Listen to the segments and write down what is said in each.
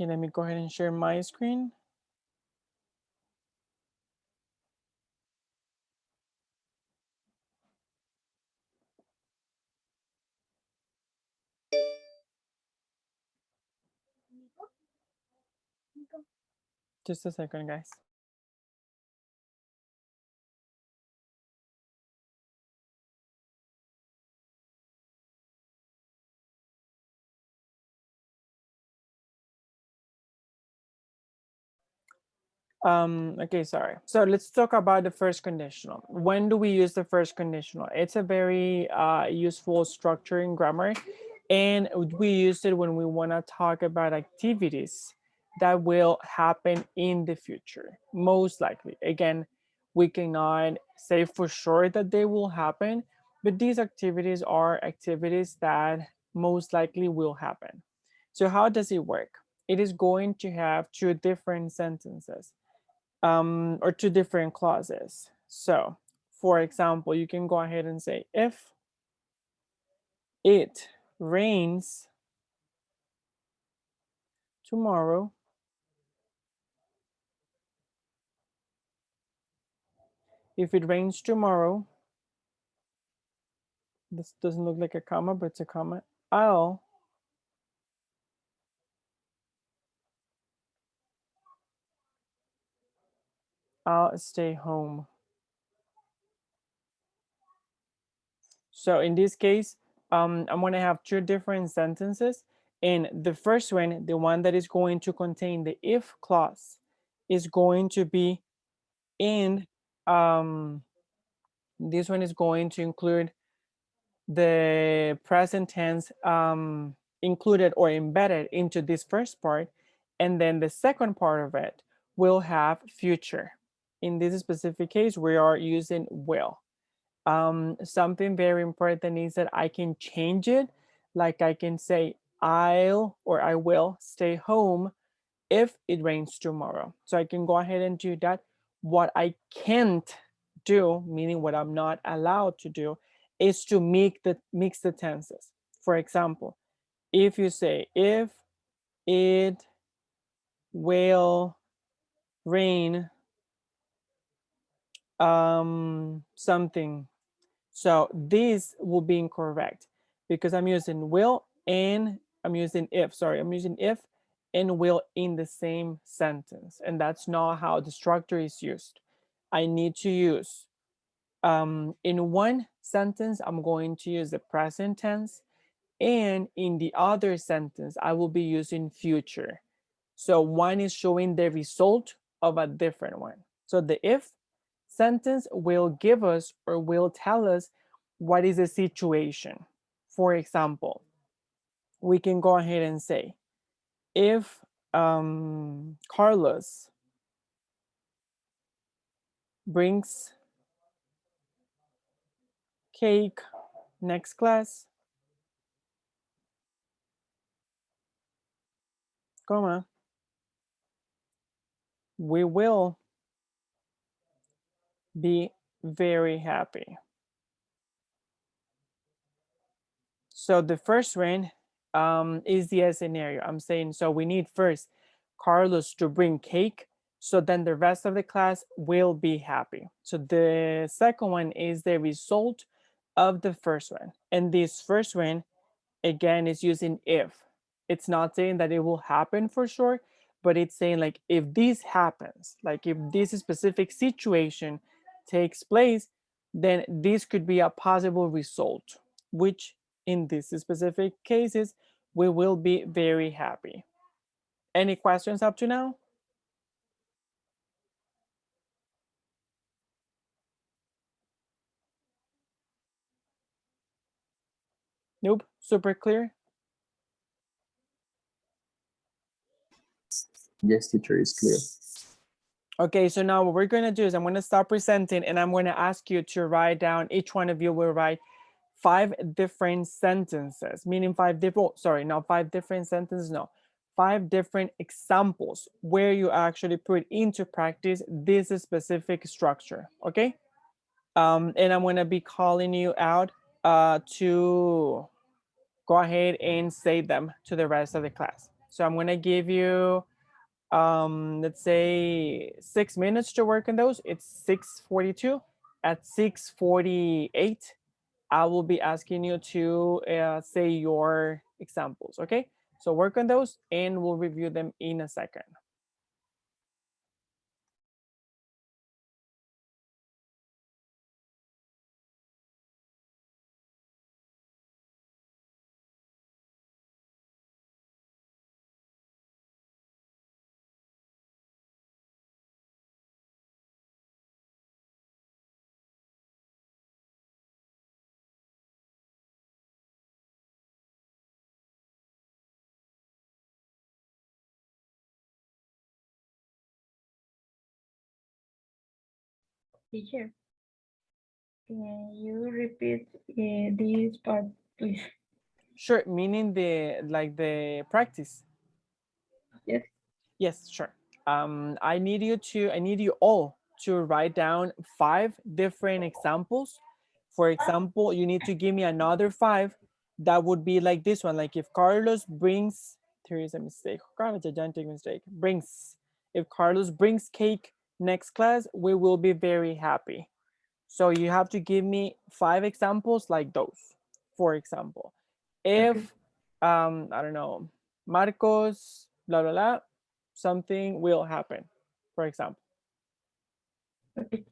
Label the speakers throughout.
Speaker 1: Okay, let me go ahead and share my screen. Just a second, guys. Okay, sorry. So let's talk about the first conditional. When do we use the first conditional? It's a very useful structure in grammar, and we use it when we want to talk about activities that will happen in the future, most likely. Again, we cannot say for sure that they will happen, but these activities are activities that most likely will happen. So how does it work? It is going to have two different sentences, or two different clauses. So, for example, you can go ahead and say, if it rains tomorrow, if it rains tomorrow, this doesn't look like a comma, but it's a comma, I'll stay home. So in this case, I'm going to have two different sentences. And the first one, the one that is going to contain the if clause, is going to be in, this one is going to include the present tense included or embedded into this first part. And then the second part of it will have future. In this specific case, we are using will. Something very important is that I can change it. Like I can say, I'll or I will stay home if it rains tomorrow. So I can go ahead and do that. What I can't do, meaning what I'm not allowed to do, is to mix the tenses. For example, if you say, if it will rain something, so this will be incorrect because I'm using will and I'm using if, sorry, I'm using if and will in the same sentence. And that's not how the structure is used. I need to use, in one sentence, I'm going to use the present tense. And in the other sentence, I will be using future. So one is showing the result of a different one. So the if sentence will give us or will tell us what is the situation. For example, we can go ahead and say, if Carlos brings cake next class, comma, we will be very happy. So the first one is the scenario. I'm saying, so we need first Carlos to bring cake, so then the rest of the class will be happy. So the second one is the result of the first one. And this first one, again, is using if. It's not saying that it will happen for sure, but it's saying like if this happens, like if this specific situation takes place, then this could be a possible result, which in this specific cases, we will be very happy. Any questions up to now? Nope, super clear.
Speaker 2: Yes, teacher, is clear.
Speaker 1: Okay, so now what we're going to do is I'm going to stop presenting and I'm going to ask you to write down, each one of you will write 5 different sentences, meaning 5 different, sorry, not 5 different sentences, no, 5 different examples where you actually put into practice this specific structure, okay? And I'm going to be calling you out to go ahead and say them to the rest of the class. So I'm gonna give you let's say 6 minutes to work on those. It's 6:42. At 6:48, I will be asking you to say your examples, okay? So work on those and we'll review them in a second.
Speaker 2: Teacher, can you repeat this part, please?
Speaker 1: Sure, meaning the practice.
Speaker 2: Yes.
Speaker 1: Yes, sure. I need you all to write down 5 different examples. For example, you need to give me another 5 that would be like this one. Like if Carlos brings, there is a mistake. Carlos, a gigantic mistake. Brings. If Carlos brings cake next class, we will be very happy. So you have to give me 5 examples like those. For example,
Speaker 2: Okay.
Speaker 1: if I don't know, Marcos, blah blah blah, something will happen. For example.
Speaker 2: Okay.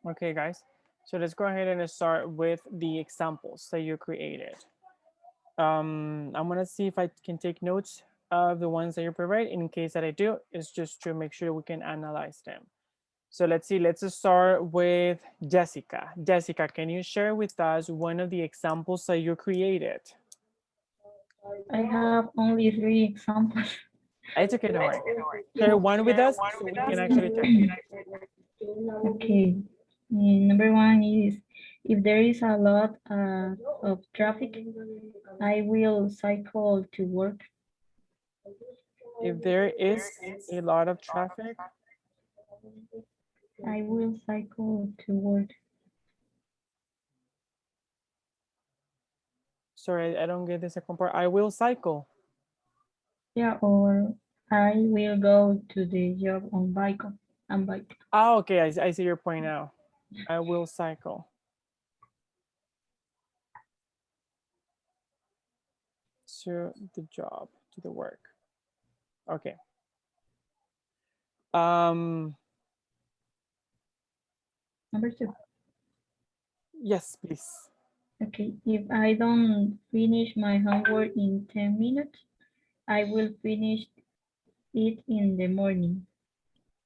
Speaker 1: Okay, guys. So let's go ahead and start with the examples that you created. I'm gonna see if I can take notes of the ones that you provide. In case that I do, it's just to make sure we can analyze them. So let's see, let's start with Jessica. Jessica, can you share with us one of the examples that you created?
Speaker 2: I have only three examples.
Speaker 1: It's okay, don't worry. Share one with us so we can actually check.
Speaker 2: Okay. Number one is if there is a lot of traffic, I will cycle to work.
Speaker 1: If there is a lot of traffic,
Speaker 2: I will cycle to work.
Speaker 1: sorry, I don't get the second part. I will cycle.
Speaker 2: Yeah, or I will go to the job on bike. On bike.
Speaker 1: Ah, okay, I see your point now. I will cycle to the job, to the work. Okay. Um,
Speaker 2: Number two.
Speaker 1: yes, please.
Speaker 2: Okay, if I don't finish my homework in 10 minutes, I will finish it in the morning.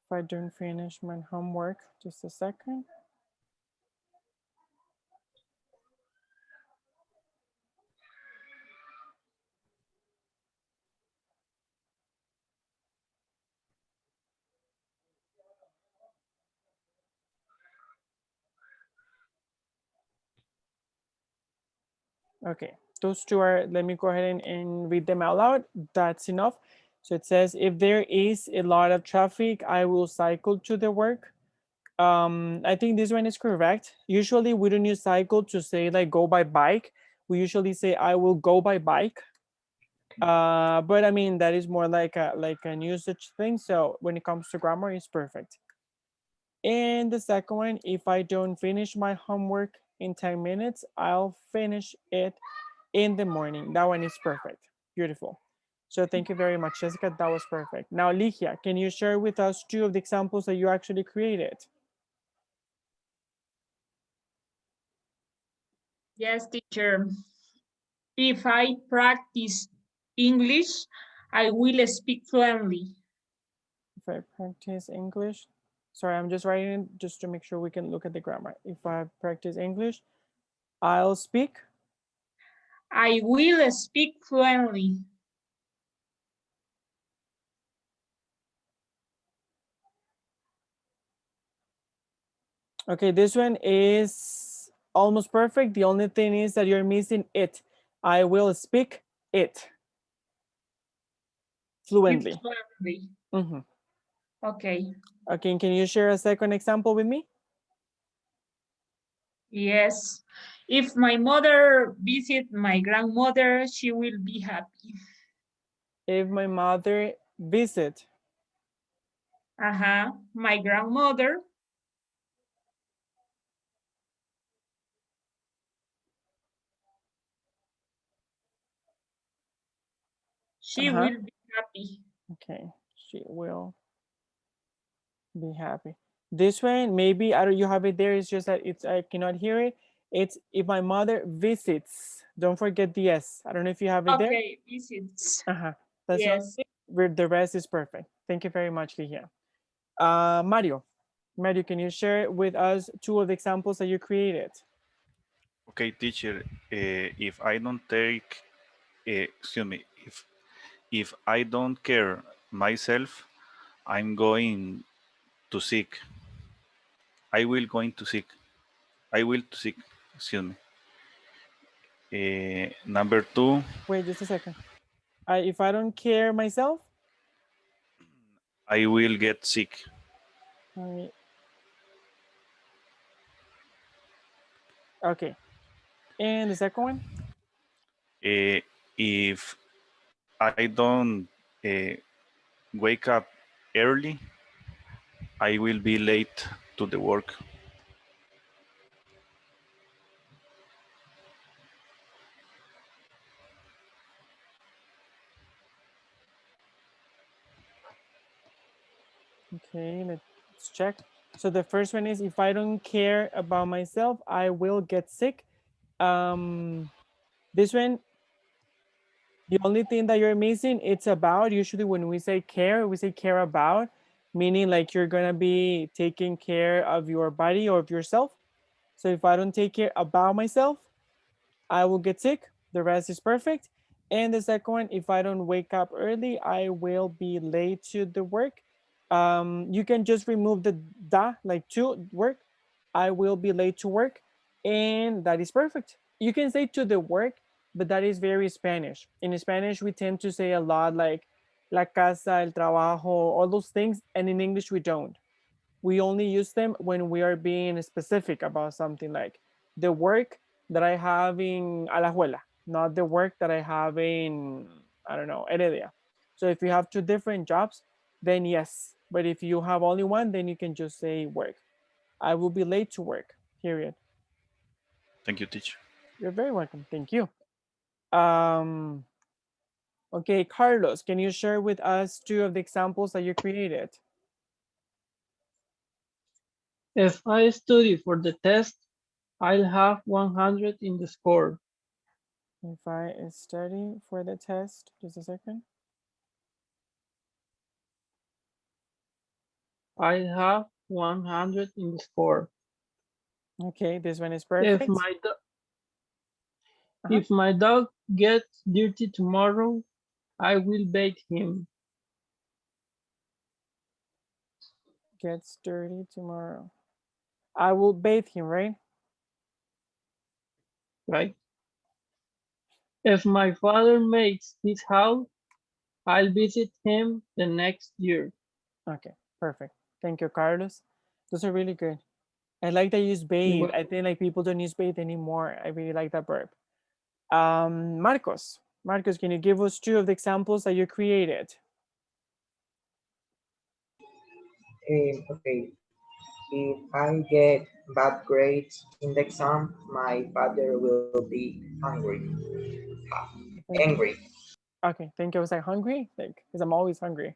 Speaker 1: If I don't finish my homework, just a second. Okay, those two are, let me go ahead and read them out loud. That's enough. So it says, if there is a lot of traffic, I will cycle to the work. I think this one is correct. Usually we don't use cycle to say like go by bike. We usually say I will go by bike. But I mean that is more like an usage thing. So when it comes to grammar, it's perfect. And the second one, if I don't finish my homework in 10 minutes, I'll finish it in the morning. That one is perfect. Beautiful. So thank you very much, Jessica. That was perfect. Now, Ligia, can you share with us two of the examples that you actually created?
Speaker 3: Yes, teacher. If I practice English, I will speak fluently.
Speaker 1: If I practice English, sorry, I'm just writing it just to make sure we can look at the grammar. If I practice English, I'll speak.
Speaker 3: I will speak fluently.
Speaker 1: Okay, this one is almost perfect. The only thing is that you're missing it. I will speak it
Speaker 3: It
Speaker 1: fluently.
Speaker 3: fluently.
Speaker 1: Mhm.
Speaker 3: Okay.
Speaker 1: Okay, can you share a second example with me?
Speaker 3: Yes. If my mother visit my grandmother, she will be happy.
Speaker 1: If my mother visit,
Speaker 3: My grandmother, she
Speaker 1: uh-huh.
Speaker 3: will be happy.
Speaker 1: Okay, she will be happy. This one, maybe I don't you have it there. It's just that it's I cannot hear it. It's if my mother visits. Don't forget the S. I don't know if you have it there.
Speaker 3: Okay, visits.
Speaker 1: Uh-huh. That's the only
Speaker 3: Yes.
Speaker 1: thing. Where the rest is perfect. Thank you very much, Ligia. Mario. Mario, can you share with us two of the examples that you created?
Speaker 4: Okay, teacher. If I don't take, excuse me, if I don't care myself, I'm going to seek. I will going to seek. I will to seek. Excuse me. Number two,
Speaker 1: Wait, just a second. If I don't care myself,
Speaker 4: I will get sick.
Speaker 1: I, okay. And the second one?
Speaker 4: If I don't uh, wake up early, I will be late to the work.
Speaker 1: Okay, let's check. So the first one is, if I don't care about myself, I will get sick. This one, the only thing that you're missing, it's about. Usually when we say care about, meaning like you're gonna be taking care of your body or of yourself. So if I don't take care about myself, I will get sick. The rest is perfect. And the second one, if I don't wake up early, I will be late to the work. You can just remove the da, like to work. I will be late to work. And that is perfect. You can say to the work, but that is very Spanish. In Spanish, we tend to say a lot like la casa, el trabajo, all those things. And in English, we don't. We only use them when we are being specific about something, like the work that I have in Alajuela, not the work that I have in, I don't know, Heredia. So if you have two different jobs, then yes. But if you have only one, then you can just say work. I will be late to work, period.
Speaker 4: Thank you, teacher.
Speaker 1: You're very welcome. Thank you. Um, okay, Carlos, can you share with us two of the examples that you created?
Speaker 5: If I study for the test, I'll have 100 in the score.
Speaker 1: If I study for the test, just a second.
Speaker 5: I'll have 100 in the score.
Speaker 1: Okay, this one is
Speaker 5: If
Speaker 1: perfect.
Speaker 5: my
Speaker 1: Uh-huh.
Speaker 5: if my dog gets dirty tomorrow, I will bathe him.
Speaker 1: Gets dirty tomorrow. I will bathe him, right?
Speaker 5: Right? If my father makes his house, I'll visit him the next year.
Speaker 1: Okay, perfect. Thank you, Carlos. Those are really good. I like that you use bathe.
Speaker 5: Well,
Speaker 1: I think like people don't use bathe anymore. I really like that verb. Marcos. Marcos, can you give us two of the examples that you created?
Speaker 6: Okay, if I get bad grades in the exam, my father will be
Speaker 1: Thank you.
Speaker 6: angry.
Speaker 1: Okay, thank you. I was like hungry, like because I'm always hungry.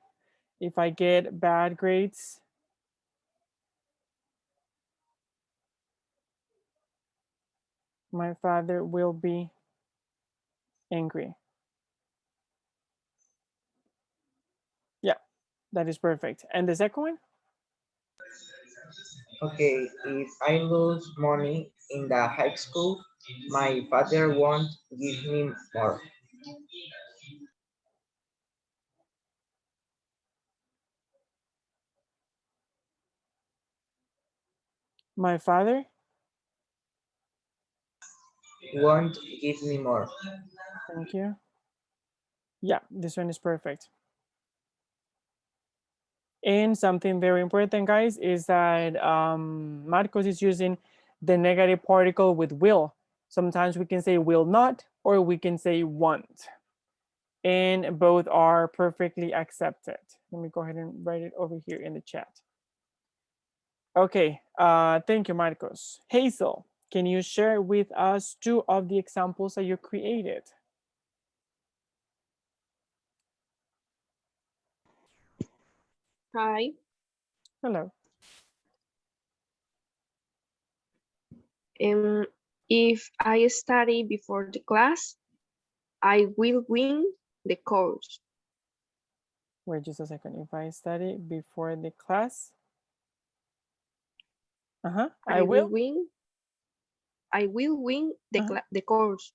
Speaker 1: If I get bad grades, my father will be angry. Yeah, that is perfect. And the second one?
Speaker 6: Okay, if I lose money in the high school, my father won't give me more.
Speaker 1: My father?
Speaker 6: Won't give me more.
Speaker 1: Thank you. Yeah, this one is perfect. And something very important, guys, is that Marcos is using the negative particle with will. Sometimes we can say will not, or we can say want. And both are perfectly accepted. Let me go ahead and write it over here in the chat. Okay, thank you, Marcos. Hazel, can you share with us two of the examples that you created?
Speaker 7: Hi.
Speaker 1: Hello.
Speaker 7: Um, if I study before the class, I will win the course.
Speaker 1: Wait just a second. If I study before the class, I
Speaker 7: I will
Speaker 1: will.
Speaker 7: win. I will win
Speaker 1: Uh-huh.
Speaker 7: the course.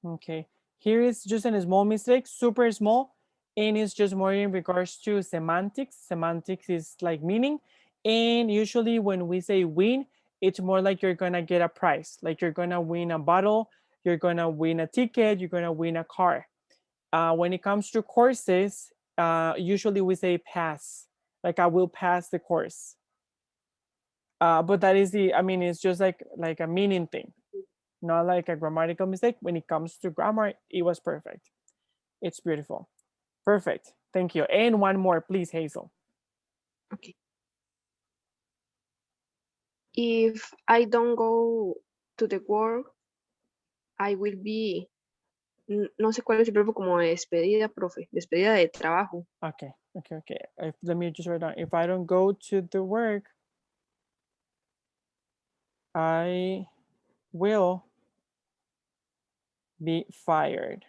Speaker 1: Okay, here is just a small mistake, super small, and it's just more in regards to semantics. Semantics is like meaning, and usually when we say win, it's more like you're gonna get a prize, like you're gonna win a bottle, you're gonna win a ticket, you're gonna win a car. When it comes to courses, usually we say pass, like I will pass the course. But that is the, I mean, it's just like a meaning thing, not like a grammatical mistake. When it comes to grammar, it was perfect. It's beautiful. Perfect. Thank you. And one more, please, Hazel.
Speaker 7: Okay. If I don't go to the work, I will be, no sé cuál es el verbo como despedida, profe, despedida de trabajo.
Speaker 1: Okay. Okay. Let me just write down. If I don't go to the work, I will be fired.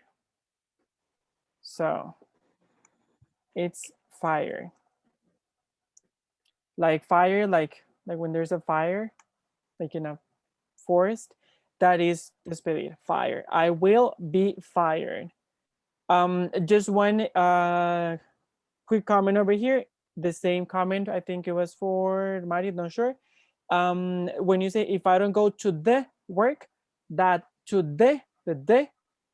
Speaker 1: So it's fire. Like fire, like when there's a fire, like in a forest, that is despedir, fire. I will be fired. Just one quick comment over here. The same comment, I think it was for Mari, not sure. When you say if I don't go to the work, that to the,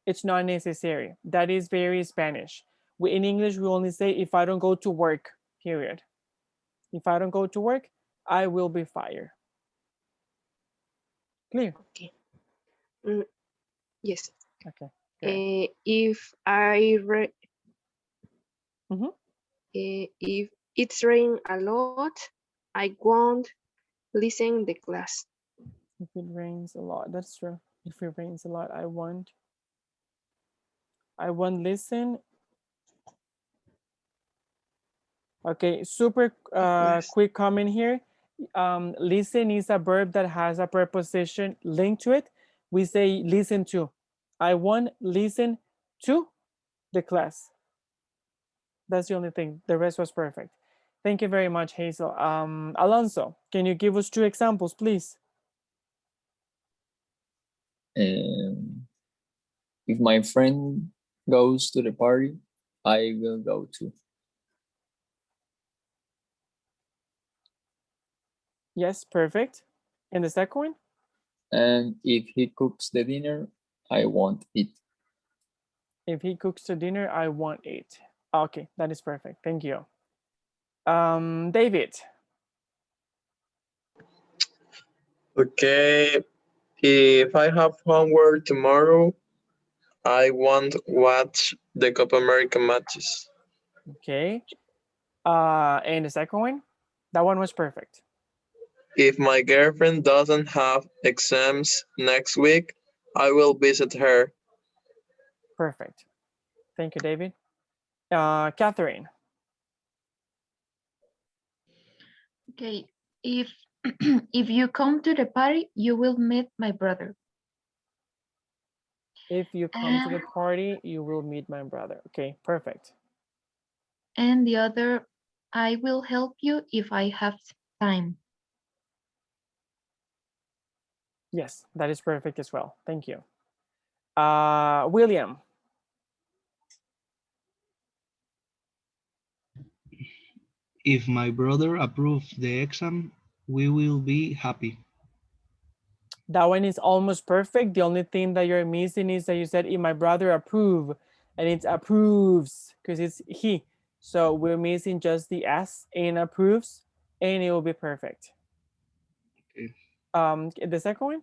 Speaker 1: it's not necessary. That is very Spanish. In English, we only say if I don't go to work, period. If I don't go to work, I will be fired. Clear?
Speaker 7: Okay. Mm, yes.
Speaker 1: Okay, good.
Speaker 7: If I
Speaker 1: Mhm.
Speaker 7: if it's rain a lot, I won't listen the class.
Speaker 1: If it rains a lot, that's true. If it rains a lot, I won't listen. Okay, super
Speaker 7: The class.
Speaker 1: quick comment here. Listen is a verb that has a preposition linked to it. We say listen to. I won't listen to the class. That's the only thing. The rest was perfect. Thank you very much, Hazel. Alonso, can you give us two examples, please?
Speaker 8: If my friend goes to the party, I will go too.
Speaker 1: Yes, perfect. And the second one?
Speaker 8: And if he cooks the dinner, I won't eat.
Speaker 1: If he cooks the dinner, I won't eat. Okay, that is perfect. Thank you. David.
Speaker 9: Okay, if I have homework tomorrow, I won't watch the Copa America matches.
Speaker 1: Okay. And the second one? That one was perfect.
Speaker 9: If my girlfriend doesn't have exams next week, I will visit her.
Speaker 1: Perfect. Thank you, David. Catherine.
Speaker 10: Okay, if if you come to the party, you will meet my brother.
Speaker 1: If you come to the party, you will meet my brother. Okay, perfect.
Speaker 10: And the other, I will help you if I have time.
Speaker 1: Yes, that is perfect as well. Thank you. William.
Speaker 11: If my brother approves the exam, we will be happy.
Speaker 1: That one is almost perfect. The only thing that you're missing is that you said, if my brother approve, and it's approves because it's he. So we're missing just the S in approves, and it will be perfect.
Speaker 11: Okay.
Speaker 1: The second one?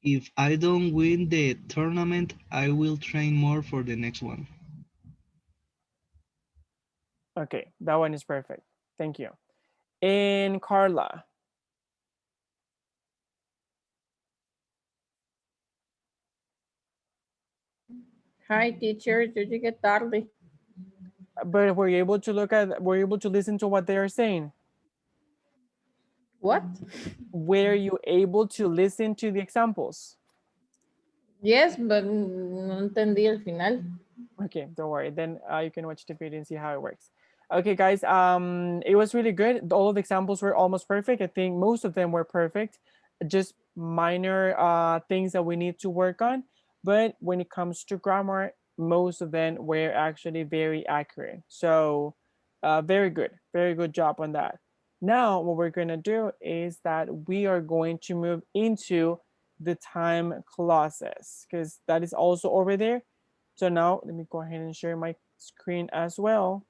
Speaker 11: If I don't win the tournament, I will train more for the next one.
Speaker 1: Okay, that one is perfect. Thank you. And Carla.
Speaker 12: Hi, teacher. Yo llegué tarde.
Speaker 1: But were you able to were you able to listen to what they are saying?
Speaker 12: What?
Speaker 1: Were you able to listen to the examples?
Speaker 12: Yes, but no entendí el final.
Speaker 1: Okay, don't worry. Then you can watch the video and see how it works. Okay, guys. It was really good. All of the examples were almost perfect. I think most of them were perfect. Just minor things that we need to work on. But when it comes to grammar, most of them were actually very accurate. So very good. Very good job on that. Now, what we're going to do is that we are going to move into the time clauses because that is also over there. So now let me go ahead and share my screen as well.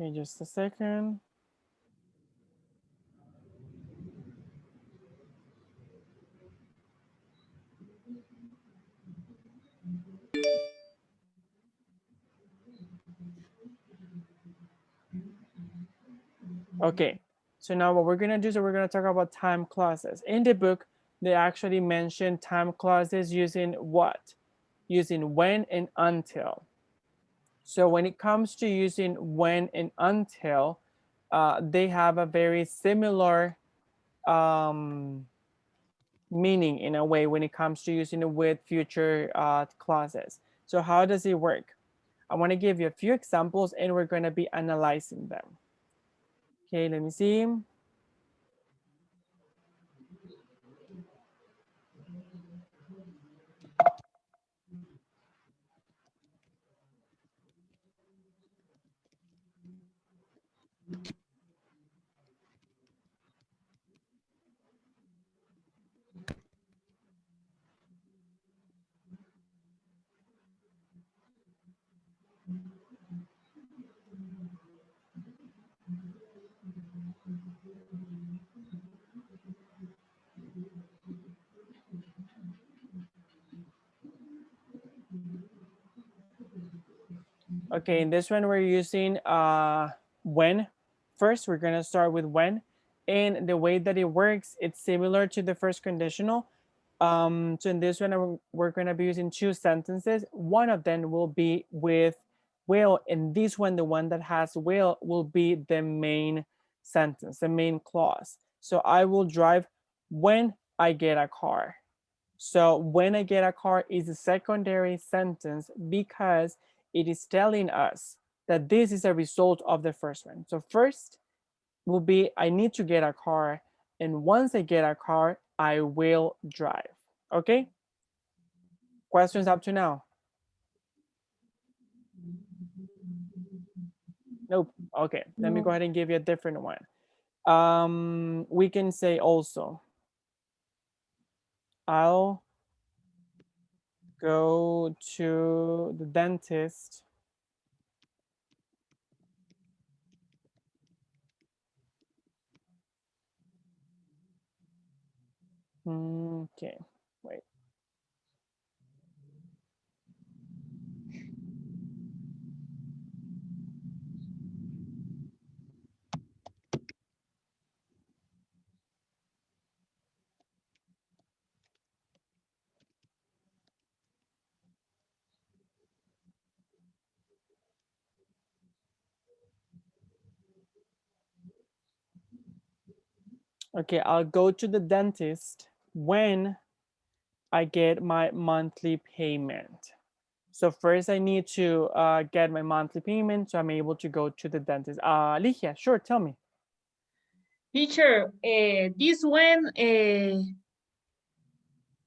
Speaker 1: Okay, just a second. Okay, so now what we're gonna do is we're gonna talk about time clauses. In the book, they actually mention time clauses using what? Using when and until. So when it comes to using when and until, they have a very similar meaning in a way when it comes to using it with future clauses. So how does it work? I want to give you a few examples and we're going to be analyzing them. Okay, let me see. Okay, in this one we're using when. First, we're gonna start with when. And the way that it works, it's similar to the first conditional. So in this one, we're gonna be using two sentences. One of them will be with will, and this one, the one that has will be the main sentence, the main clause. So I will drive when I get a car. So when I get a car is a secondary sentence because it is telling us that this is a result of the first one. So first will be I need to get a car, and once I get a car, I will drive. Okay? Questions up to now? Nope. Okay, let me go ahead and give you a different one. We can say also, I'll go to the dentist okay, wait. Okay, I'll go to the dentist when I get my monthly payment. So first I need to get my monthly payment so I'm able to go to the dentist. Ligia, sure, tell me.
Speaker 3: Teacher, this when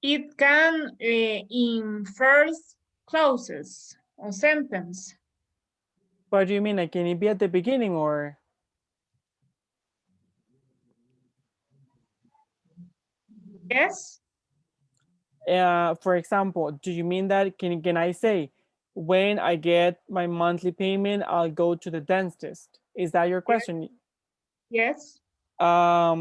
Speaker 3: it can in first clauses or sentence.
Speaker 1: What do you mean? Like, can it be at the beginning or?
Speaker 3: Yes.
Speaker 1: For example, do you mean that can I say when I get my monthly payment, I'll go to the dentist? Is that your question?
Speaker 3: Yes.
Speaker 1: Yeah,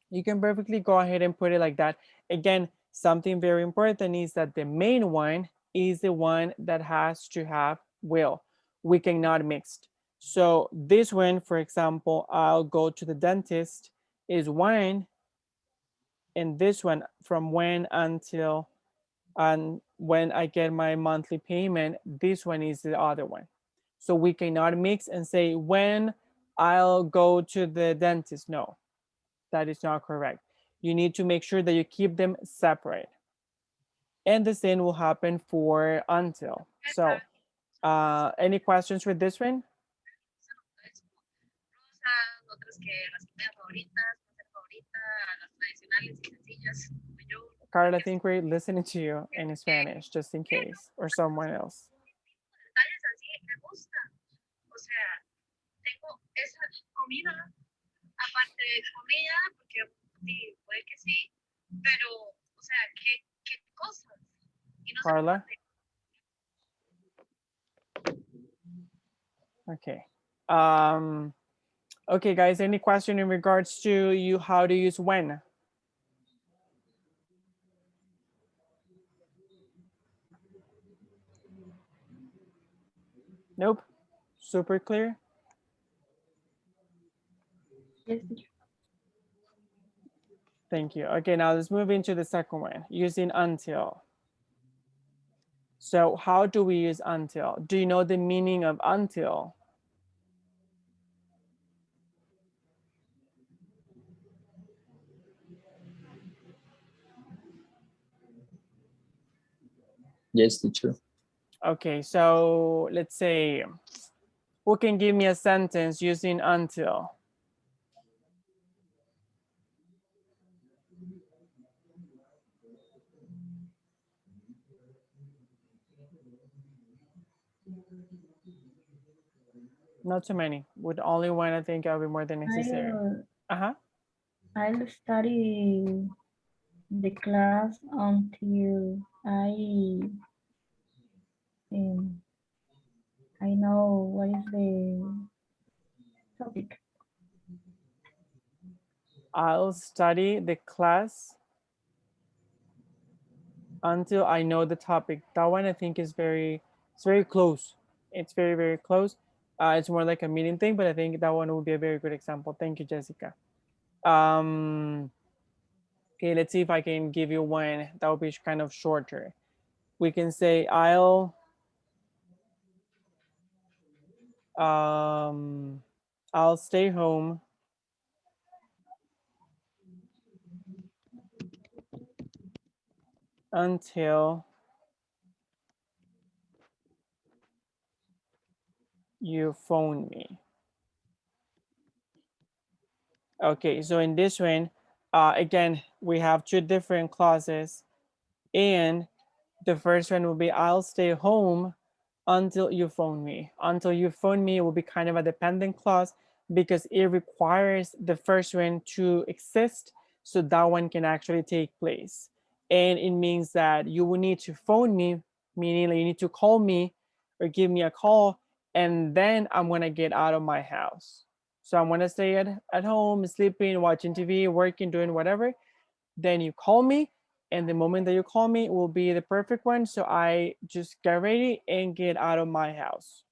Speaker 1: you can perfectly go ahead and put it like that. Again, something very important is that the main one is the one that has to have will. We cannot mix. So this one, for example, I'll go to the dentist is when, and this one from when until and when I get my monthly payment, this one is the other one. So we cannot mix and say when I'll go to the dentist. No, that is not correct. You need to make sure that you keep them separate. And the same will happen for until. So any questions with this one? Carla, I think we're listening to you in Spanish, just in case, or someone else. Carla? Okay. Okay, guys, any question in regards to you how to use when? Nope. Super clear?
Speaker 2: Yes, teacher.
Speaker 1: Thank you. Okay, now let's move into the second one, using until. So how do we use until? Do you know the meaning of until?
Speaker 8: Yes, teacher.
Speaker 1: Okay, so let's say, who can give me a sentence using until? Not too many. With only one, I think I'll be more than necessary. Uh-huh.
Speaker 2: I'll study the class until um, I know what is the topic.
Speaker 1: I'll study the class until I know the topic. That one I think is it's very close. It's very, very close. It's more like a meaning thing, but I think that one would be a very good example. Thank you, Jessica. Okay, let's see if I can give you one that will be kind of shorter. We can say I'll stay home until you phone me. Okay, so in this one, again, we have two different clauses, and the first one will be I'll stay home until you phone me. Until you phone me will be kind of a dependent clause because it requires the first one to exist so that one can actually take place. And it means that you will need to phone me, meaning that you need to call me or give me a call, and then I'm gonna get out of my house. So I'm gonna stay at home, sleeping, watching TV, working, doing whatever. Then you call me, and the moment that you call me will be the perfect one. So I just get ready and get out of my house.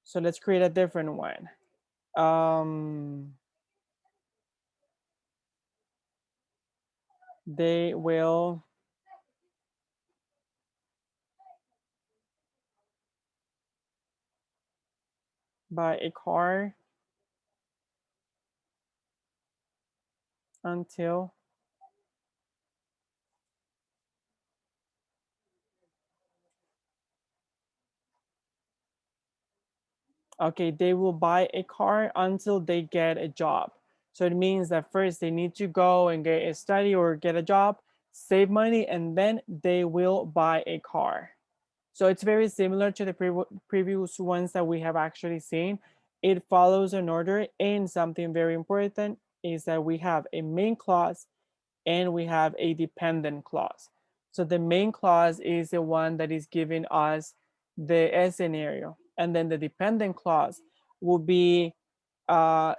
Speaker 1: So let's create a different one. They will buy a car until okay, they will buy a car until they get a job. So it means that first they need to go and get a study or get a job, save money, and then they will buy a car. So it's very similar to the previous ones that we have actually seen. It follows an order, and something very important is that we have a main clause and we have a dependent clause. So the main clause is the one that is giving us the scenario, and then the dependent clause will be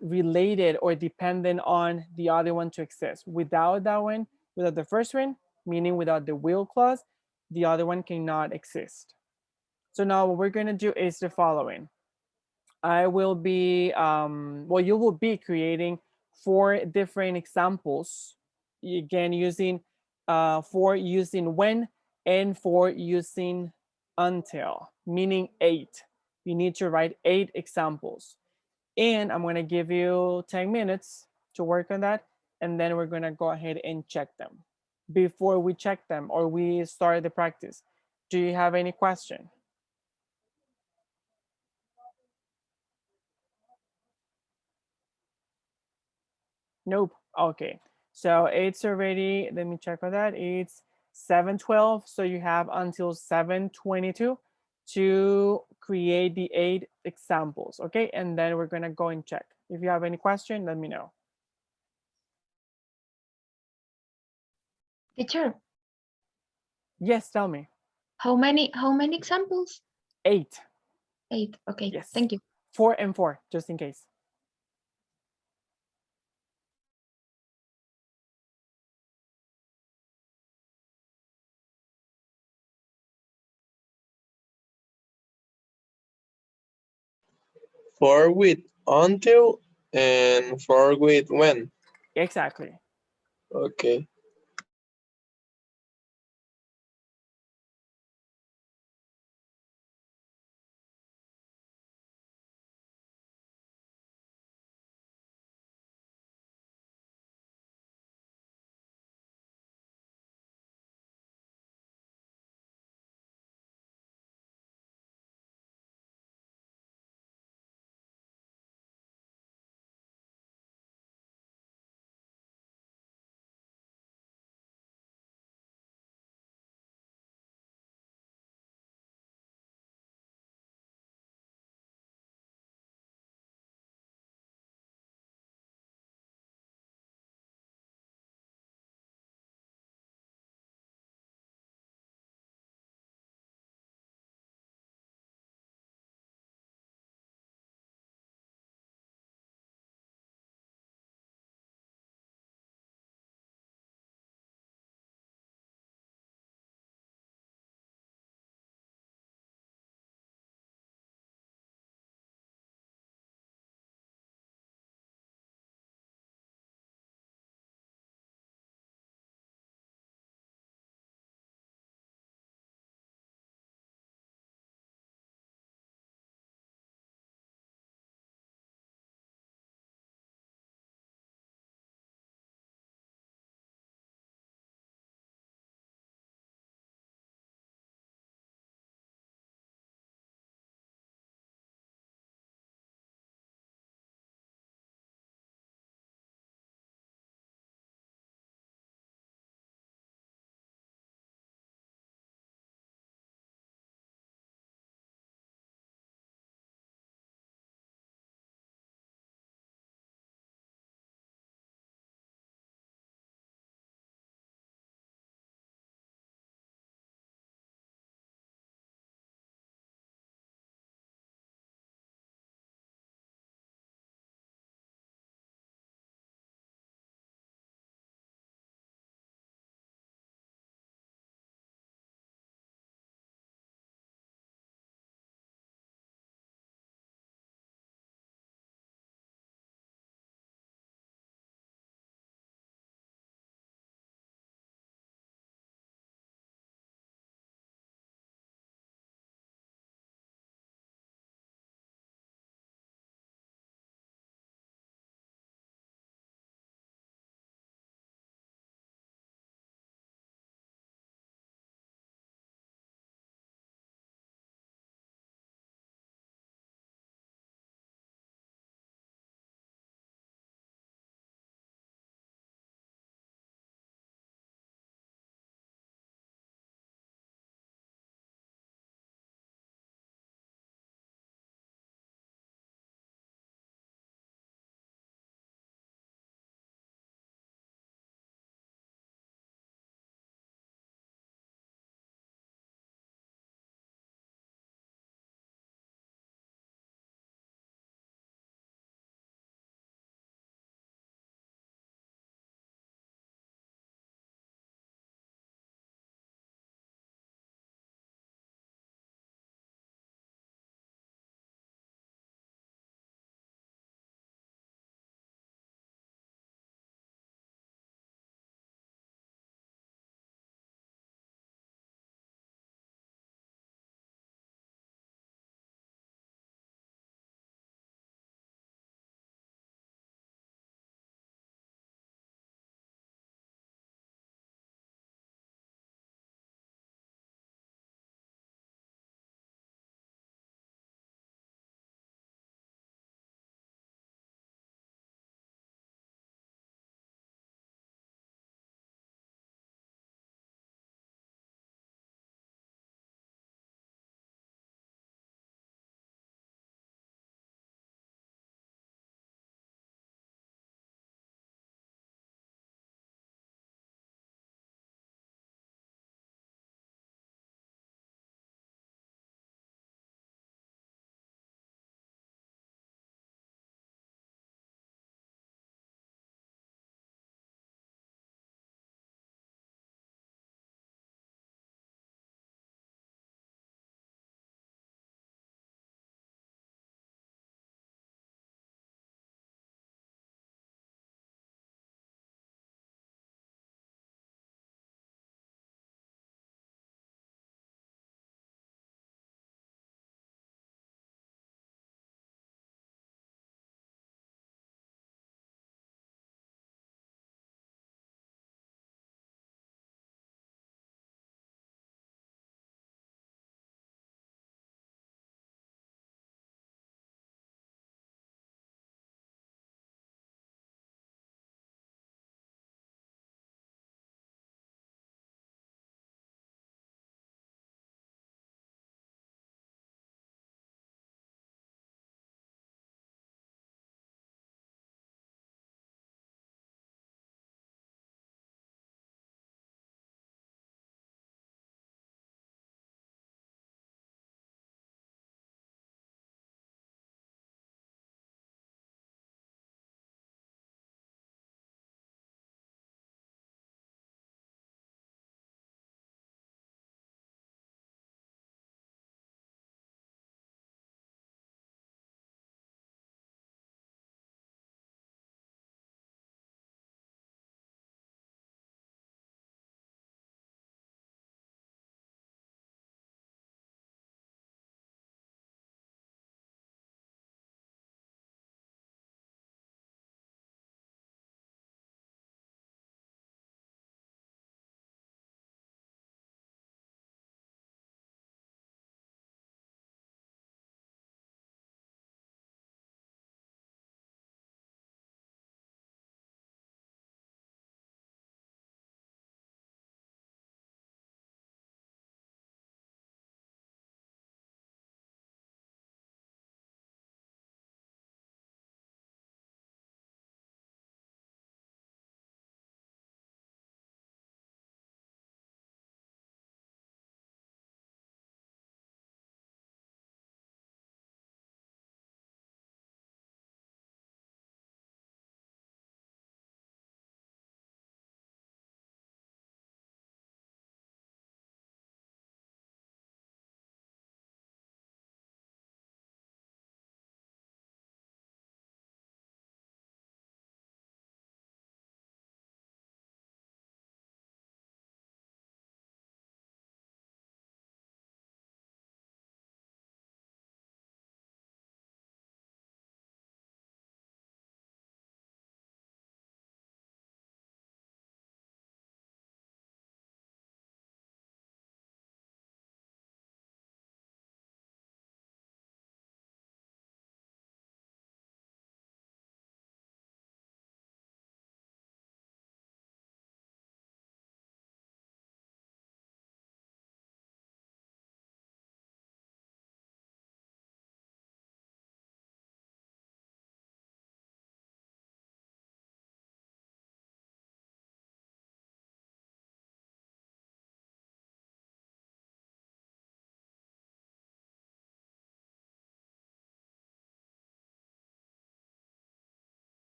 Speaker 1: related or dependent on the other one to exist. Without that one, without the first one, meaning without the will clause, the other one cannot exist. So now what we're going to do is the following. I will be, well, you will be creating 4 different examples, again, using 4 using when and 4 using until, meaning 8. You need to write 8 examples. And I'm going to give you 10 minutes to work on that. And then we're going to go ahead and check them. Before we check them or we start the practice, do you have any question? Nope. Okay. So it's already, let me check on that. It's 7:12. So you have until 7:22 to create the 8 examples. Okay. And then we're going to go and check. If you have any question, let me know.
Speaker 10: Teacher,
Speaker 1: Yes, tell me.
Speaker 10: how many examples?
Speaker 1: 8.
Speaker 10: 8. Okay.
Speaker 1: Yes.
Speaker 10: Thank you.
Speaker 1: 4 and 4, just in case.
Speaker 9: For with until and for with when.
Speaker 1: Exactly.
Speaker 9: Okay.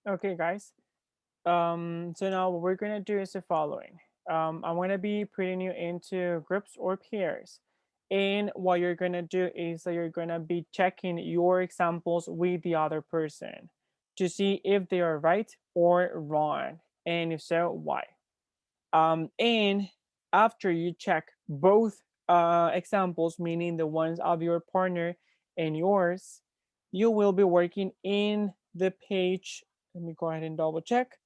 Speaker 1: Okay, guys. So now what we're gonna do is the following. I'm gonna be putting you into groups or pairs. And what you're gonna do is that you're gonna be checking your examples with the other person to see if they are right or wrong. And if so, why? And after you check both examples, meaning the ones of your partner and yours, you will be working in the page. Let me go ahead and double check.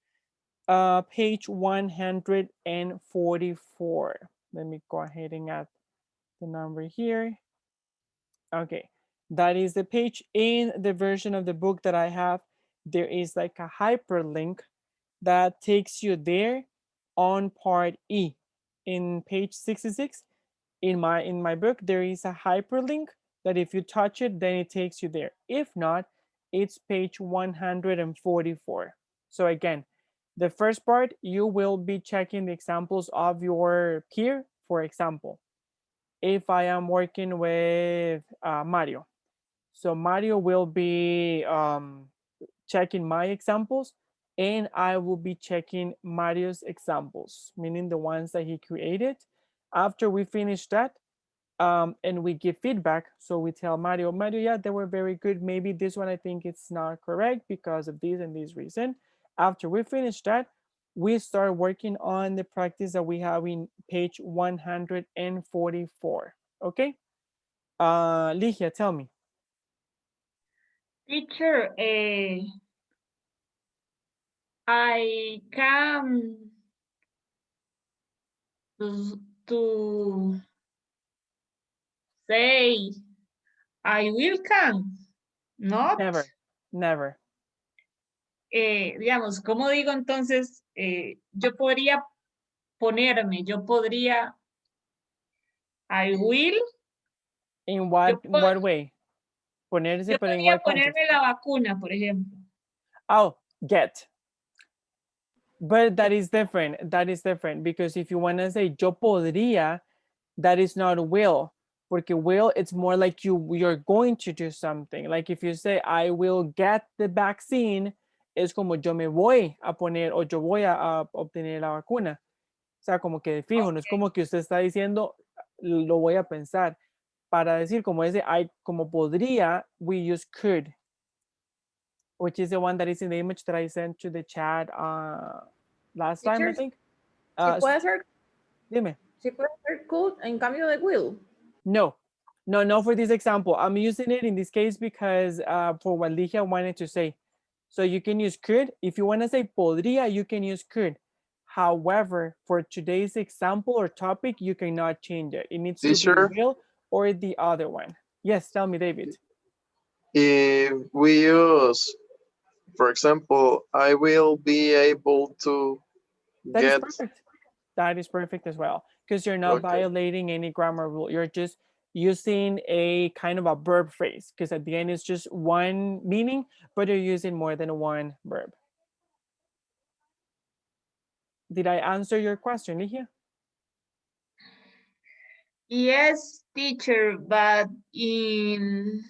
Speaker 1: Page 144. Let me go ahead and add the number here. Okay, that is the page. In the version of the book that I have, there is like a hyperlink that takes you there on part E. In page 66, in my book, there is a hyperlink that if you touch it, then it takes you there. If not, it's page 144. So again, the first part, you will be checking the examples of your peer. For example, if I am working with Mario, so Mario will be checking my examples and I will be checking Mario's examples, meaning the ones that he created. After we finish that, and we give feedback, so we tell Mario, yeah, they were very good. Maybe this one I think it's not correct because of this and this reason. After we finish that, we start working on the practice that we have in page 144. Okay, Ligia, tell me.
Speaker 3: Teacher, I can to say I will can, not.
Speaker 1: Never.
Speaker 3: Digamos, ¿cómo digo entonces? Yo podría ponerme, yo podría, I will.
Speaker 1: In what way? Ponerse,
Speaker 3: Yo
Speaker 1: pero in
Speaker 3: podría
Speaker 1: what context?
Speaker 3: ponerme la vacuna, por ejemplo.
Speaker 1: Oh, get. But that is different. That is different because if you want to say yo podría, that is not will. Porque will, it's more like you're going to do something. Like if you say I will get the vaccine, es como yo me voy a poner o yo voy a obtener la vacuna. O sea, como que de fijo, no es como que usted está diciendo lo voy a pensar. Para decir como ese I, como podría, we use could, which is the one that is in the image that I sent to the chat last time, I think.
Speaker 12: Si puede ser,
Speaker 1: Dime.
Speaker 12: si puede ser could en cambio de will.
Speaker 1: No, for this example. I'm using it in this case because for what Ligia wanted to say. So you can use could. If you want to say podría, you can use could. However, for today's example or topic, you cannot change it. It needs to be
Speaker 9: Teacher,
Speaker 1: will or the other one. Yes, tell me, David.
Speaker 9: if we use, for example, I will be able to
Speaker 1: That is
Speaker 9: get,
Speaker 1: perfect. That is perfect as well because you're not violating any grammar rule. You're just using a kind of a verb phrase because at the end it's just one meaning, but you're using more than one verb. Did I answer your question, Ligia?
Speaker 3: Yes, teacher, but in,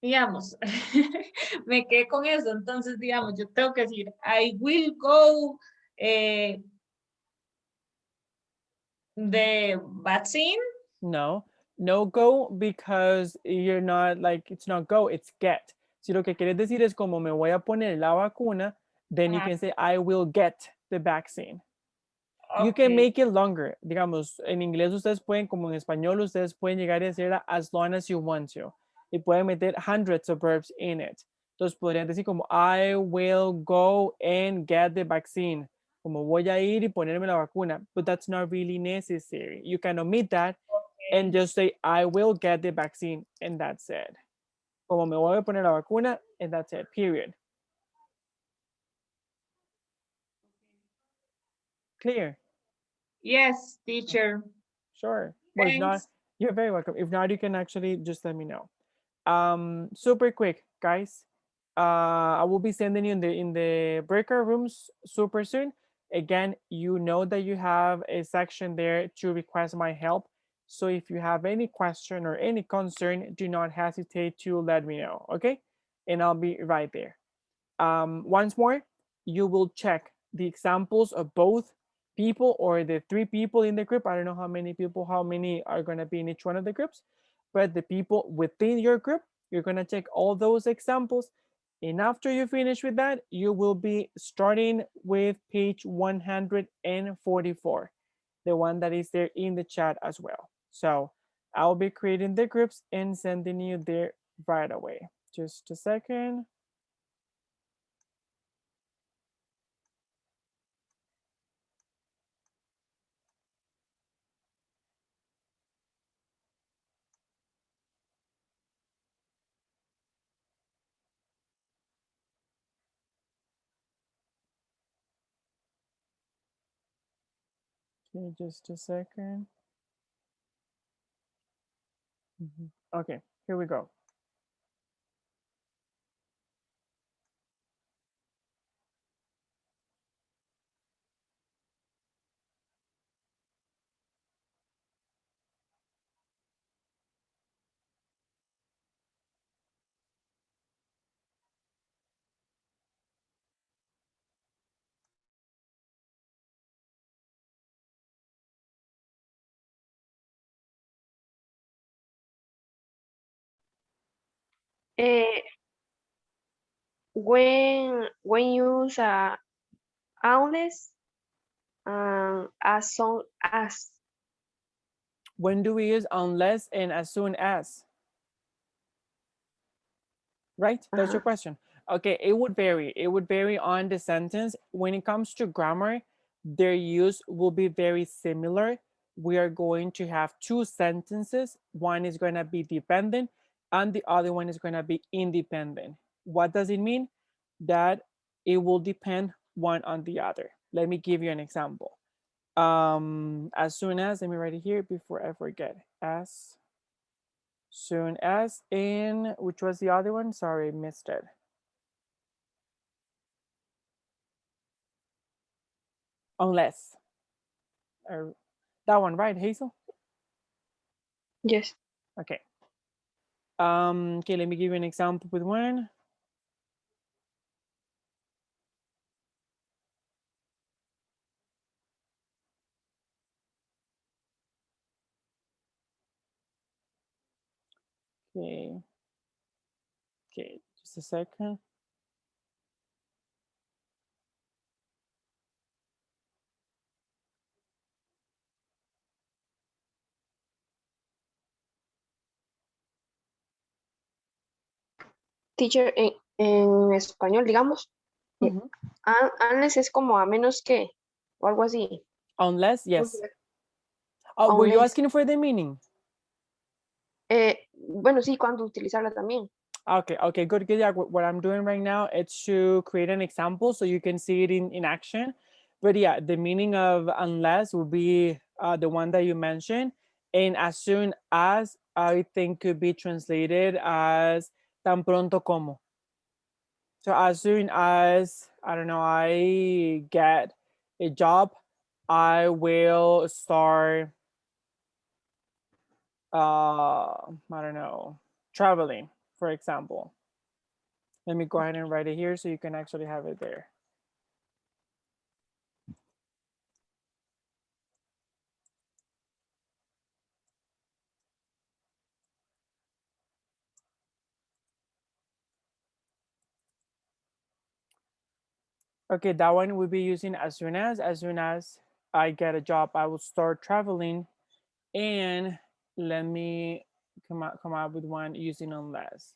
Speaker 3: digamos, me quedé con eso, entonces, digamos, yo tengo que decir, I will go the vaccine.
Speaker 1: No go because you're not like, it's not go, it's get. Si lo que quieres decir es como me voy a poner la vacuna, then you can say I will get the vaccine. You can make it longer. Digamos, en inglés ustedes pueden, como en español, ustedes pueden llegar a decir as long as you want to. Y pueden meter hundreds of verbs in it. Entonces podrían decir como I will go and get the vaccine. Como voy a ir y ponerme la vacuna. But that's not really necessary. You can omit that and just say I will get the vaccine and that's it. Como me voy a poner la vacuna and that's it, period. Clear?
Speaker 3: Yes, teacher.
Speaker 1: Sure. Well, if not, you're very welcome. If not, you can actually just let me know. Super quick, guys. I will be sending you in the breakout rooms super soon. Again, you know that you have a section there to request my help. So if you have any question or any concern, do not hesitate to let me know, okay? And I'll be right there. Once more, you will check the examples of both people or the 3 people in the group. I don't know how many people, how many are going to be in each one of the groups, but the people within your group, you're going to check all those examples. And after you finish with that, you will be starting with page 144, the one that is there in the chat as well. So I'll be creating the groups and sending you there right away. Just a second. Okay, just a second. Okay, here we go.
Speaker 7: Eh, when you use unless as soon as.
Speaker 1: When do we use unless and as soon as? Right? That's your question. Okay, it would vary. It would vary on the sentence. When it comes to grammar, their use will be very similar. We are going to have 2 sentences. One is going to be dependent and the other one is going to be independent. What does it mean? That it will depend one on the other. Let me give you an example. As soon as, let me write it here before I forget. As soon as, in, which was the other one? Sorry, missed it. Unless. That one, right, Hazel?
Speaker 7: Yes.
Speaker 1: Okay. Okay, let me give you an example with one. Okay. Okay, just a second.
Speaker 7: Teacher, en español, digamos, unless es como a menos que, o algo así.
Speaker 1: Unless, yes. Oh, were you
Speaker 7: Unless.
Speaker 1: asking for the meaning?
Speaker 7: Bueno, sí, cuando utilizarla también.
Speaker 1: Okay, okay, good, good. Yeah, what I'm doing right now is to create an example so you can see it in action. But yeah, the meaning of unless will be the one that you mentioned. And as soon as, I think could be translated as tan pronto como. So as soon as, I don't know, I get a job, I will start, I don't know, traveling, for example. Let me go ahead and write it here so you can actually have it there. Okay, that one will be using as soon as I get a job, I will start traveling. And let me come out with one using unless.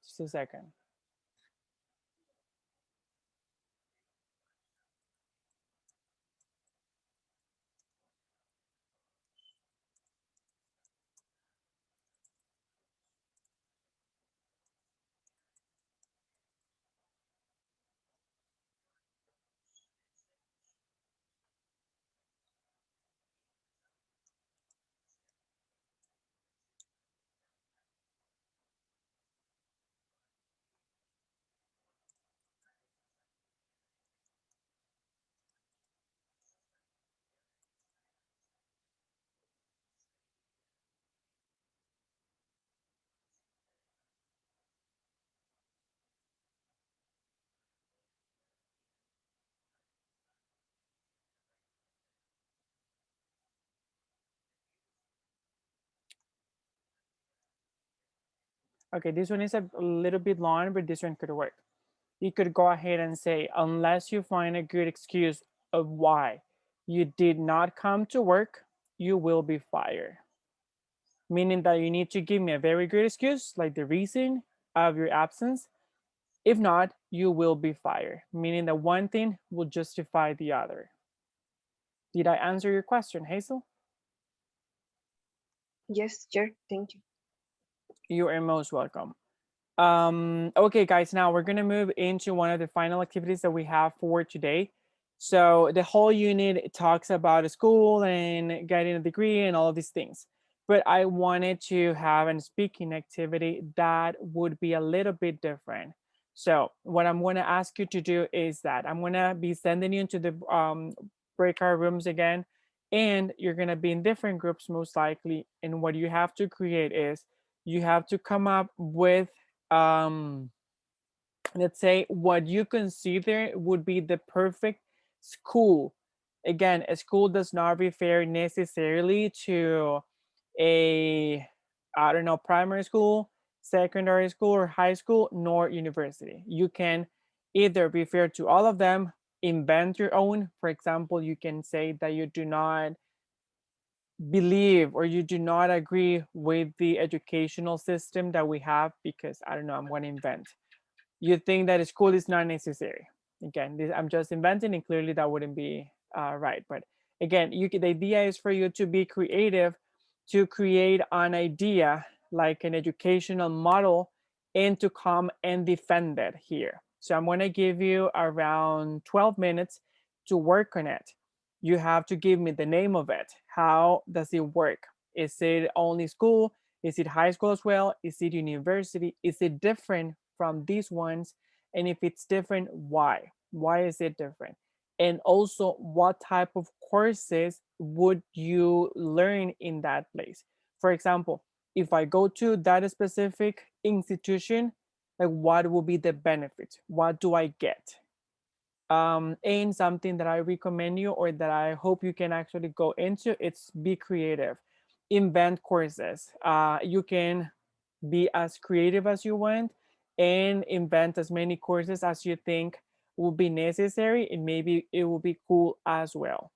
Speaker 1: Just a second. Okay, this one is a little bit long, but this one could work. You could go ahead and say, unless you find a good excuse of why you did not come to work, you will be fired. Meaning that you need to give me a very good excuse, like the reason of your absence. If not, you will be fired. Meaning that one thing will justify the other. Did I answer your question, Hazel?
Speaker 7: Yes, sure. Thank you.
Speaker 1: You are most welcome. Okay, guys, now we're gonna move into one of the final activities that we have for today. So the whole unit talks about school and getting a degree and all of these things. But I wanted to have a speaking activity that would be a little bit different. So what I'm gonna ask you to do is that I'm gonna be sending you into the breakout rooms again, and you're gonna be in different groups most likely. And what you have to create is you have to come up with um, let's say what you consider would be the perfect school. Again, a school does not refer necessarily to a, I don't know, primary school, secondary school, or high school, nor university. You can either refer to all of them, invent your own. For example, you can say that you do not believe or you do not agree with the educational system that we have because, I don't know, I'm going to invent. You think that school is not necessary. Again, I'm just inventing, and clearly that wouldn't be right. But again, the idea is for you to be creative, to create an idea like an educational model, and to come and defend it here. So I'm going to give you around 12 minutes to work on it. You have to give me the name of it. How does it work? Is it only school? Is it high school as well? Is it university? Is it different from these ones? And if it's different, why? Why is it different? And also, what type of courses would you learn in that place? For example, if I go to that specific institution, like what will be the benefits? What do I get? And something that I recommend you or that I hope you can actually go into, it's be creative, invent courses. You can be as creative as you want and invent as many courses as you think will be necessary, and maybe it will be cool as well.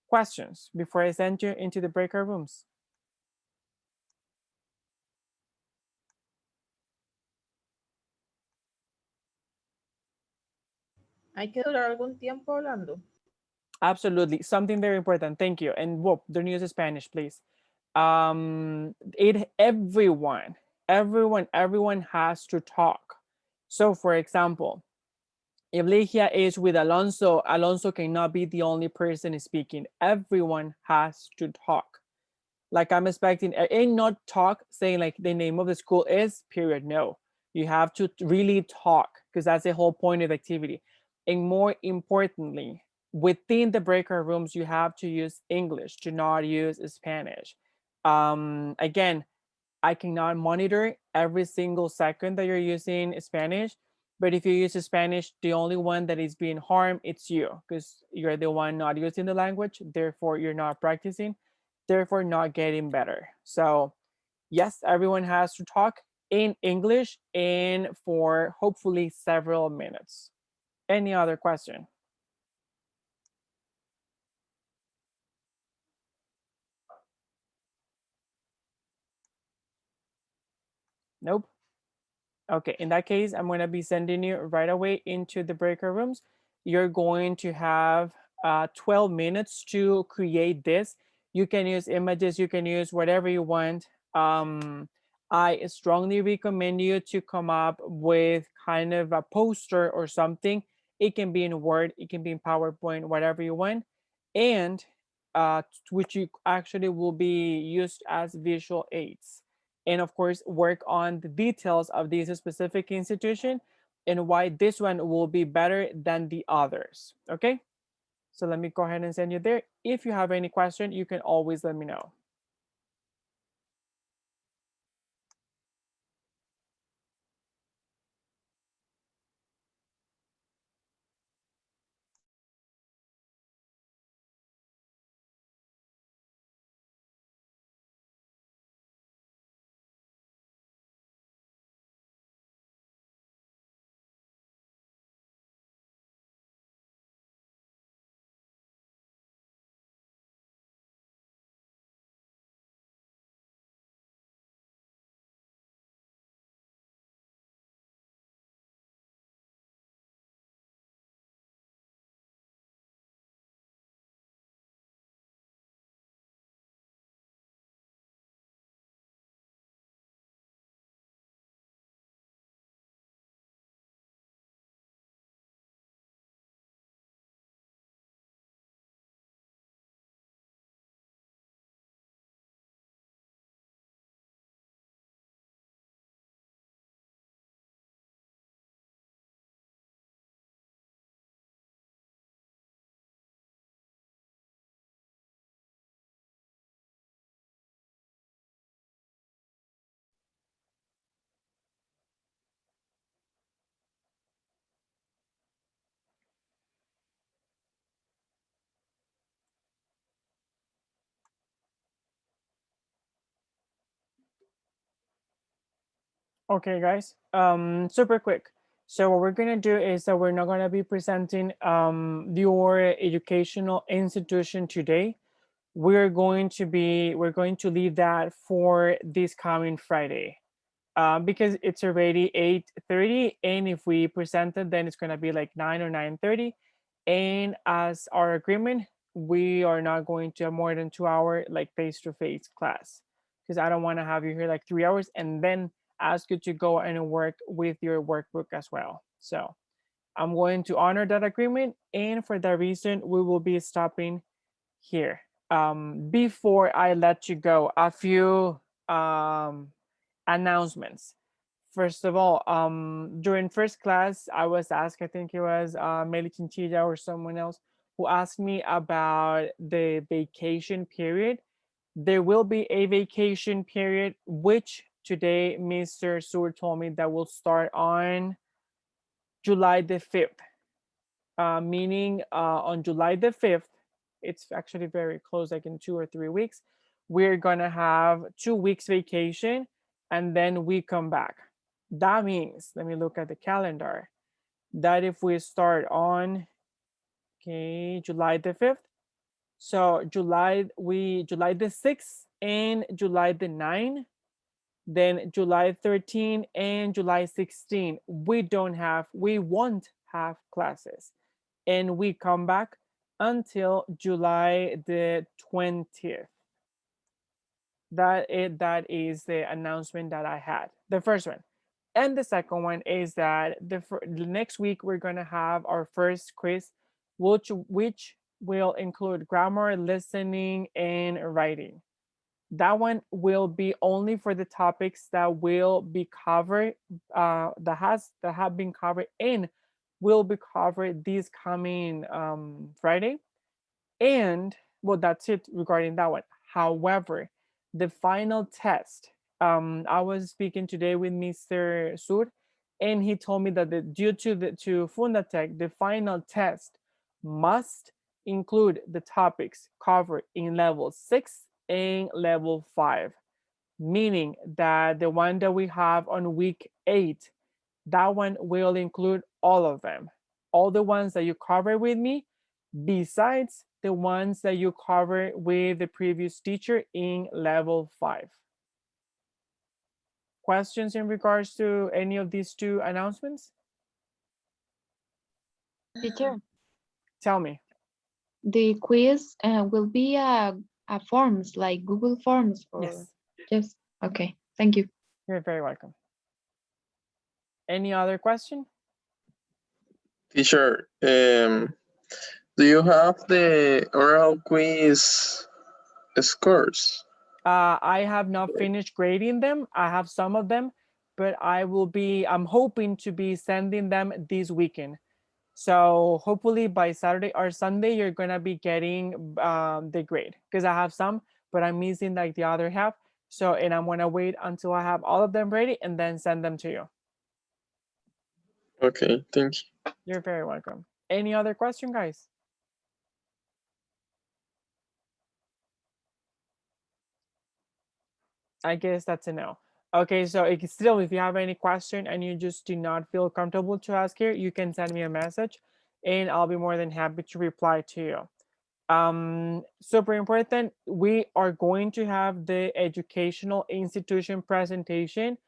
Speaker 1: Questions before I send you into the breakout rooms?
Speaker 12: ¿Hay que durar algún tiempo hablando?
Speaker 1: Absolutely. Something very important. Thank you. And whoop, don't use Spanish, please. Everyone has to talk. So for example, if Legia is with Alonso, Alonso cannot be the only person speaking. Everyone has to talk. Like I'm expecting, and not talk saying like the name of the school is period. No, you have to really talk because that's the whole point of the activity. And more importantly, within the breakout rooms, you have to use English. Do not use Spanish. Again, I cannot monitor every single second that you're using Spanish. But if you use Spanish, the only one that is being harmed, it's you because you're the one not using the language. Therefore, you're not practicing, therefore not getting better. So yes, everyone has to talk in English and for hopefully several minutes. Any other question? Nope. Okay, in that case, I'm going to be sending you right away into the breaker rooms. You're going to have 12 minutes to create this. You can use images, you can use whatever you want. I strongly recommend you to come up with kind of a poster or something. It can be in Word, it can be in PowerPoint, whatever you want. And which you actually will be used as visual aids, and of course work on the details of this specific institution and why this one will be better than the others. Okay, so let me go ahead and send you there. If you have any question, you can always let me know. Okay, guys. Super quick. So what we're gonna do is that we're not gonna be presenting your educational institution today. We're going to leave that for this coming Friday. Because it's already 8:30, and if we present it, then it's gonna be like 9 or 9:30. And as our agreement, we are not going to have more than 2 hour like face-to-face class, because I don't want to have you here like 3 hours and then ask you to go and work with your workbook as well. So I'm going to honor that agreement, and for that reason, we will be stopping here. Before I let you go, a few announcements. First of all, during first class, I was asked, I think it was Meli Chinchilla or someone else who asked me about the vacation period. There will be a vacation period, which today Mr. Seward told me that will start on July the 5th, meaning on July the 5th, it's actually very close, like in 2 or 3 weeks, we're gonna have 2 weeks vacation and then we come back. That means, let me look at the calendar, that if we start on, okay, July the 5th, so July the 6th and July the 9th, then July 13 and July 16, we won't have classes, and we come back until July the 20th. That is the announcement that I had. The first one. And the second one is that the next week we're gonna have our first quiz, which will include grammar, listening, and writing. That one will be only for the topics that will be covered, that have been covered and will be covered this coming Friday. And well, that's it regarding that one. However, the final test, I was speaking today with Mr. Sur, and he told me that due to Fundatec, the final test must include the topics covered in level 6 and level 5, meaning that the one that we have on week 8, that one will include all of them, all the ones that you cover with me, besides the ones that you cover with the previous teacher in level 5. Questions in regards to any of these two announcements?
Speaker 10: Teacher,
Speaker 1: Tell me.
Speaker 10: the quiz will be a forms like Google Forms or
Speaker 1: Yes,
Speaker 10: just okay. Thank you.
Speaker 1: you're very welcome. Any other question?
Speaker 9: Teacher, do you have the oral quiz scores?
Speaker 1: I have not finished grading them. I have some of them, but I'm hoping to be sending them this weekend. So hopefully by Saturday or Sunday, you're gonna be getting the grade, because I have some, but I'm missing like the other half. So, and I'm gonna wait until I have all of them ready and then send them to you.
Speaker 9: Okay, thank you.
Speaker 1: You're very welcome. Any other question, guys? I guess that's a no. Okay, so still, if you have any question and you just do not feel comfortable to ask here, you can send me a message and I'll be more than happy to reply to you. Super important, we are going to have the educational institution presentation,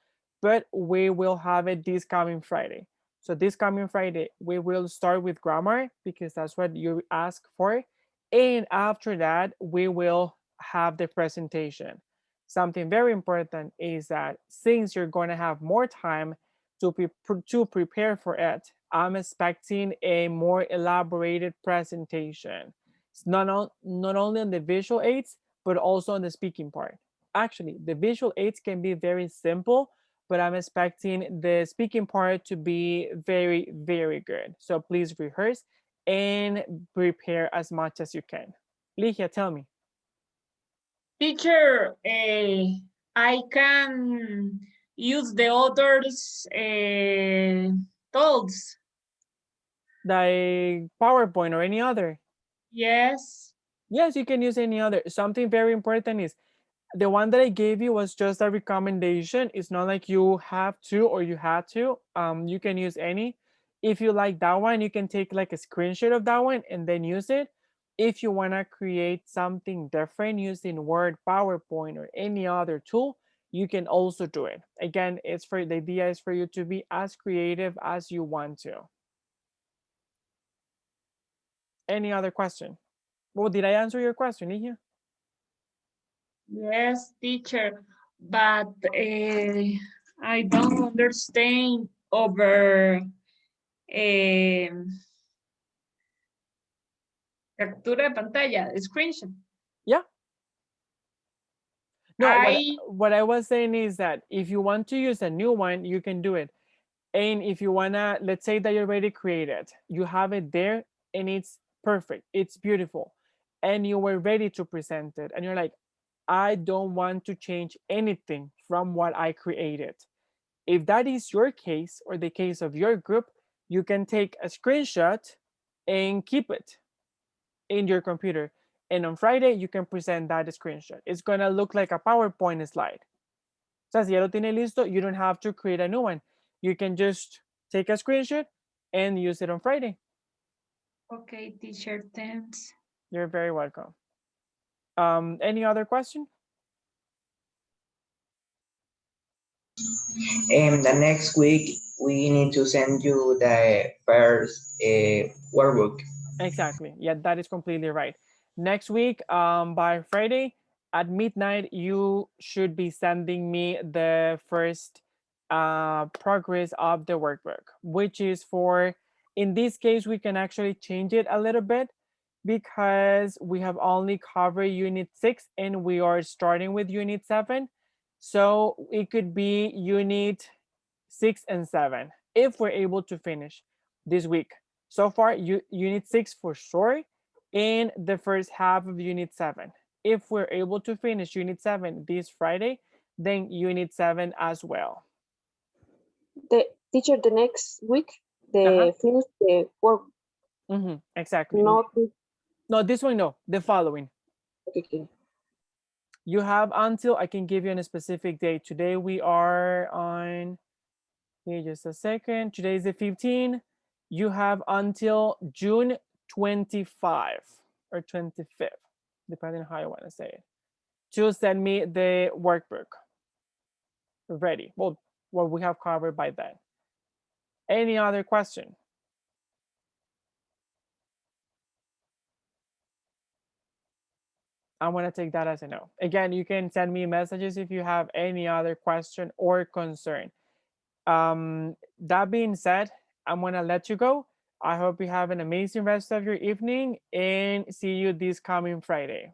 Speaker 1: but we will have it this coming Friday. So this coming Friday, we will start with grammar because that's what you asked for. And after that, we will have the presentation. Something very important is that since you're going to have more time to prepare for it, I'm expecting a more elaborated presentation. It's not only on the visual aids, but also on the speaking part. Actually, the visual aids can be very simple, but I'm expecting the speaking part to be very, very good. So please rehearse and prepare as much as you can. Ligia, tell me.
Speaker 3: Teacher, I can use the others tools.
Speaker 1: Like PowerPoint or any other.
Speaker 3: Yes.
Speaker 1: Yes, you can use any other. Something very important is The one that I gave you was just a recommendation. It's not like you have to or you had to. You can use any. If you like that one, you can take like a screenshot of that one and then use it. If you want to create something different using Word, PowerPoint, or any other tool, you can also do it. Again, it's for the idea is for you to be as creative as you want to. Any other question? Well, did I answer your question, Ligia?
Speaker 3: Yes, teacher, but I don't understand over captura de pantalla, screenshot.
Speaker 1: Yeah. No,
Speaker 3: I
Speaker 1: what I was saying is that if you want to use a new one, you can do it. And if you wanna, let's say that you already created, you have it there and it's perfect, it's beautiful, and you were ready to present it, and you're like, I don't want to change anything from what I created. If that is your case or the case of your group, you can take a screenshot and keep it in your computer. And on Friday, you can present that screenshot. It's gonna look like a PowerPoint slide. O sea, si ya lo tiene listo, you don't have to create a new one. You can just take a screenshot and use it on Friday.
Speaker 3: okay, teacher, thanks.
Speaker 1: You're very welcome. Any other question?
Speaker 6: The next week, we need to send you the first workbook.
Speaker 1: Exactly. Yeah, that is completely right. Next week, by Friday at midnight, you should be sending me the first progress of the workbook, which is for, in this case, we can actually change it a little bit because we have only covered unit 6 and we are starting with unit 7. So it could be unit 6 and 7 if we're able to finish this week. So far, unit 6 for sure, in the first half of unit 7. If we're able to finish unit 7 this Friday, then unit 7 as well.
Speaker 7: The teacher the next week,
Speaker 1: Uh-huh.
Speaker 7: the finish the work,
Speaker 1: Exactly.
Speaker 7: not
Speaker 1: No, this one, no, the following.
Speaker 7: okay.
Speaker 1: You have until, I can give you a specific date. Today we are on, here just a second. Today is the 15th. You have until June 25 or 25th, depending on how you want to say it, to send me the workbook ready. Well, what we have covered by then. Any other question? I'm going to take that as a no. Again, you can send me messages if you have any other question or concern. That being said, I'm going to let you go. I hope you have an amazing rest of your evening and see you this coming Friday.